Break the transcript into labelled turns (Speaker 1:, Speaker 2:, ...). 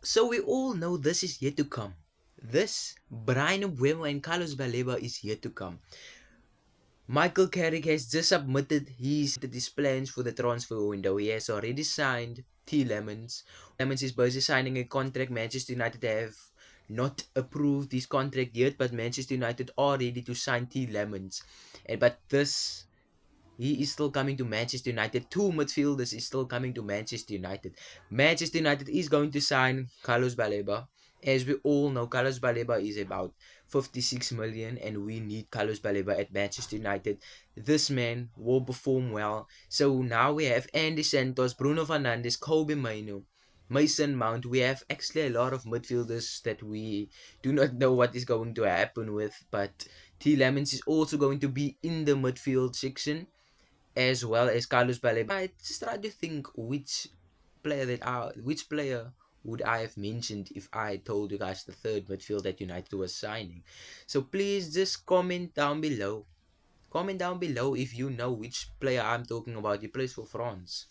Speaker 1: So we all know this is yet to come. This Brian Mbeumo and Carlos Baleba is yet to come. Michael Carrick has just submitted his plans for the transfer window. He has already signed T Lemons. Lemons is busy signing a contract. Manchester United have not approved his contract yet, but Manchester United are ready to sign T Lemons. But this he is still coming to Manchester United. Two midfielders is still coming to Manchester United. Manchester United is going to sign Carlos Baleba. As we all know, Carlos Baleba is about 56 million, and we need Carlos Baleba at Manchester United. This man will perform well. So now we have Andy Santos, Bruno Fernandes, Kobe Mainu, Mason Mount. We have actually a lot of midfielders that we do not know what is going to happen with, but T Lemons is also going to be in the midfield section as well as Carlos Baleba. I just try to think which player would I have mentioned if I told you guys the third midfield that United was signing. So please just comment down below. Comment down below if you know which player I'm talking about. He plays for France.